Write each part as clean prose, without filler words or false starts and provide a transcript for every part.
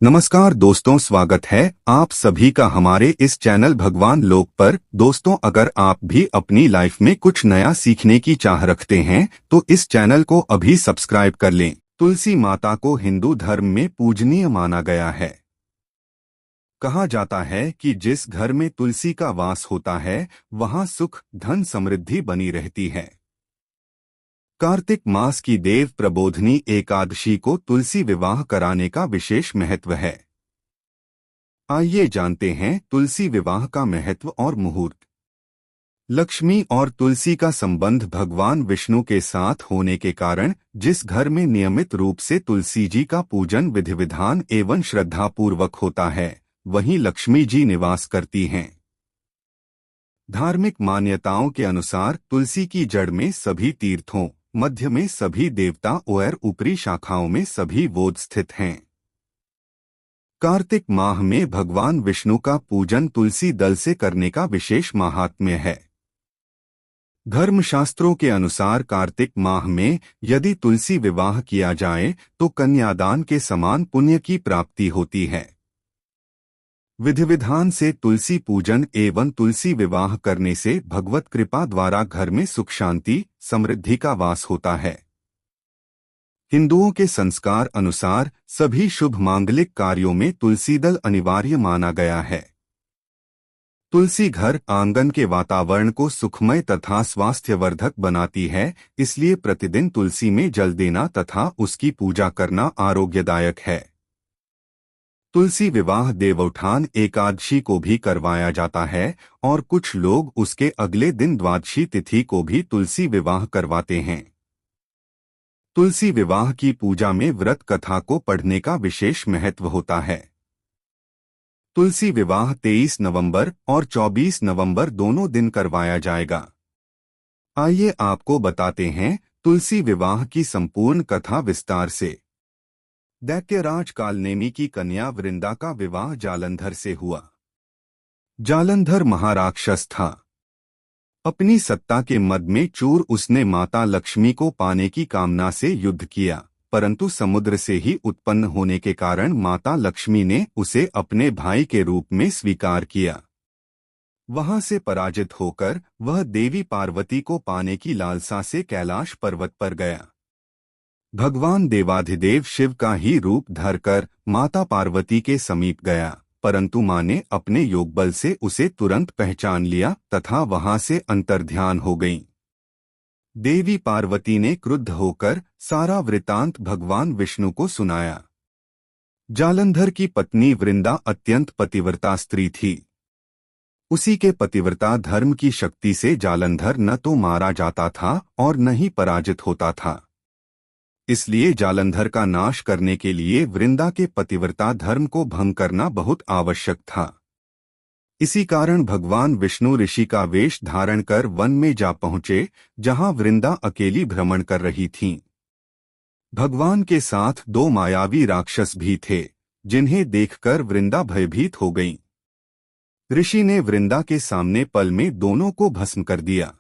नमस्कार दोस्तों, स्वागत है आप सभी का हमारे इस चैनल भगवान लोक पर। दोस्तों, अगर आप भी अपनी लाइफ में कुछ नया सीखने की चाह रखते हैं तो इस चैनल को अभी सब्सक्राइब कर लें। तुलसी माता को हिंदू धर्म में पूजनीय माना गया है। कहा जाता है कि जिस घर में तुलसी का वास होता है वहां सुख धन समृद्धि बनी रहती है। कार्तिक मास की देव प्रबोधनी एकादशी को तुलसी विवाह कराने का विशेष महत्व है। आइए जानते हैं तुलसी विवाह का महत्व और मुहूर्त। लक्ष्मी और तुलसी का संबंध भगवान विष्णु के साथ होने के कारण जिस घर में नियमित रूप से तुलसी जी का पूजन विधि विधान एवं श्रद्धापूर्वक होता है, वहीं लक्ष्मी जी निवास करती हैं। धार्मिक मान्यताओं के अनुसार तुलसी की जड़ में सभी तीर्थों, मध्य में सभी देवता और ऊपरी शाखाओं में सभी बोध स्थित हैं। कार्तिक माह में भगवान विष्णु का पूजन तुलसी दल से करने का विशेष महात्म्य है। धर्मशास्त्रों के अनुसार कार्तिक माह में यदि तुलसी विवाह किया जाए तो कन्यादान के समान पुण्य की प्राप्ति होती है। विधि विधान से तुलसी पूजन एवं तुलसी विवाह करने से भगवत कृपा द्वारा घर में सुख शांति समृद्धि का वास होता है। हिंदुओं के संस्कार अनुसार सभी शुभ मांगलिक कार्यों में तुलसी दल अनिवार्य माना गया है। तुलसी घर आंगन के वातावरण को सुखमय तथा स्वास्थ्यवर्धक बनाती है, इसलिए प्रतिदिन तुलसी में जल देना तथा उसकी पूजा करना आरोग्यदायक है। तुलसी विवाह देवउठान एकादशी को भी करवाया जाता है और कुछ लोग उसके अगले दिन द्वादशी तिथि को भी तुलसी विवाह करवाते हैं। तुलसी विवाह की पूजा में व्रत कथा को पढ़ने का विशेष महत्व होता है। तुलसी विवाह 23 नवंबर और 24 नवंबर दोनों दिन करवाया जाएगा। आइए आपको बताते हैं तुलसी विवाह की संपूर्ण कथा विस्तार से। दैत्यराज कालनेमी की कन्या वृंदा का विवाह जालंधर से हुआ। जालंधर महाराक्षस था। अपनी सत्ता के मद में चूर उसने माता लक्ष्मी को पाने की कामना से युद्ध किया, परंतु समुद्र से ही उत्पन्न होने के कारण माता लक्ष्मी ने उसे अपने भाई के रूप में स्वीकार किया। वहां से पराजित होकर वह देवी पार्वती को पाने की लालसा से कैलाश पर्वत पर गया। भगवान देवाधिदेव शिव का ही रूप धरकर माता पार्वती के समीप गया, परंतु मां ने अपने योगबल से उसे तुरंत पहचान लिया तथा वहां से अंतर्ध्यान हो गईं। देवी पार्वती ने क्रुद्ध होकर सारा वृतांत भगवान विष्णु को सुनाया। जालंधर की पत्नी वृंदा अत्यंत पतिव्रता स्त्री थी। उसी के पतिव्रता धर्म की शक्ति से जालंधर न तो मारा जाता था और न ही पराजित होता था। इसलिए जालंधर का नाश करने के लिए वृंदा के पतिव्रता धर्म को भंग करना बहुत आवश्यक था। इसी कारण भगवान विष्णु ऋषि का वेश धारण कर वन में जा पहुंचे, जहां वृंदा अकेली भ्रमण कर रही थीं। भगवान के साथ 2 मायावी राक्षस भी थे, जिन्हें देखकर वृंदा भयभीत हो गई। ऋषि ने वृंदा के सामने पल में दोनों को भस्म कर दिया।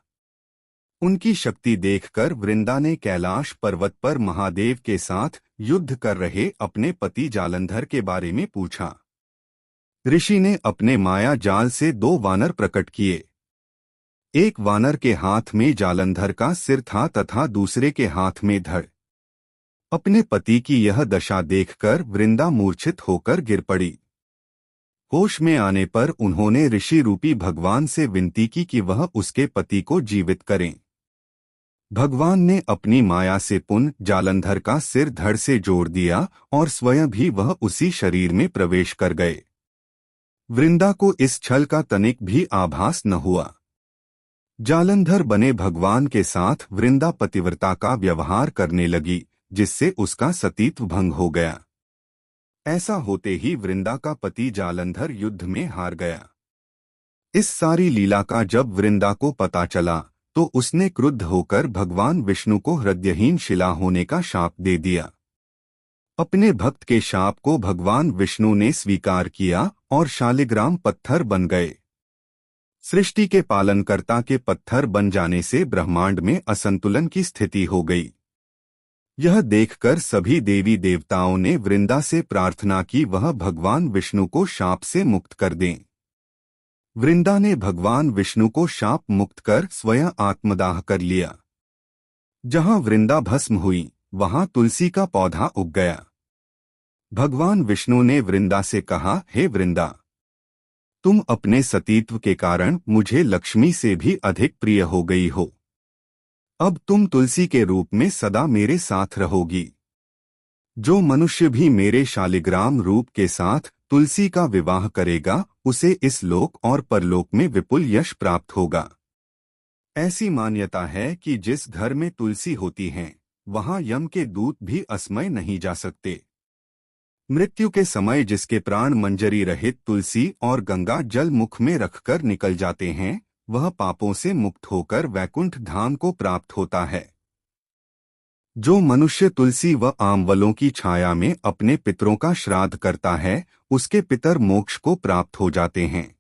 उनकी शक्ति देखकर वृंदा ने कैलाश पर्वत पर महादेव के साथ युद्ध कर रहे अपने पति जालंधर के बारे में पूछा। ऋषि ने अपने माया जाल से 2 वानर प्रकट किए। एक वानर के हाथ में जालंधर का सिर था तथा दूसरे के हाथ में धड़। अपने पति की यह दशा देखकर वृंदा मूर्छित होकर गिर पड़ी। होश में आने पर उन्होंने ऋषि रूपी भगवान से विनती की कि वह उसके पति को जीवित करें। भगवान ने अपनी माया से पुनः जालंधर का सिर धड़ से जोड़ दिया और स्वयं भी वह उसी शरीर में प्रवेश कर गए। वृंदा को इस छल का तनिक भी आभास न हुआ। जालंधर बने भगवान के साथ वृंदा पतिव्रता का व्यवहार करने लगी, जिससे उसका सतीत्व भंग हो गया। ऐसा होते ही वृंदा का पति जालंधर युद्ध में हार गया। इस सारी लीला का जब वृंदा को पता चला तो उसने क्रुद्ध होकर भगवान विष्णु को हृदयहीन शिला होने का शाप दे दिया। अपने भक्त के शाप को भगवान विष्णु ने स्वीकार किया और शालिग्राम पत्थर बन गए। सृष्टि के पालनकर्ता के पत्थर बन जाने से ब्रह्मांड में असंतुलन की स्थिति हो गई। यह देखकर सभी देवी देवताओं ने वृंदा से प्रार्थना की वह भगवान विष्णु को शाप से मुक्त कर दें। वृंदा ने भगवान विष्णु को शाप मुक्त कर स्वयं आत्मदाह कर लिया। जहां वृंदा भस्म हुई वहां तुलसी का पौधा उग गया। भगवान विष्णु ने वृंदा से कहा, हे वृंदा, तुम अपने सतीत्व के कारण मुझे लक्ष्मी से भी अधिक प्रिय हो गई हो। अब तुम तुलसी के रूप में सदा मेरे साथ रहोगी। जो मनुष्य भी मेरे शालिग्राम रूप के साथ तुलसी का विवाह करेगा उसे इस लोक और परलोक में विपुल यश प्राप्त होगा। ऐसी मान्यता है कि जिस घर में तुलसी होती है वहां यम के दूत भी असमय नहीं जा सकते। मृत्यु के समय जिसके प्राण मंजरी रहित तुलसी और गंगा जल मुख में रखकर निकल जाते हैं वह पापों से मुक्त होकर वैकुंठ धाम को प्राप्त होता है। जो मनुष्य तुलसी व आंवलों की छाया में अपने पितरों का श्राद्ध करता है उसके पितर मोक्ष को प्राप्त हो जाते हैं।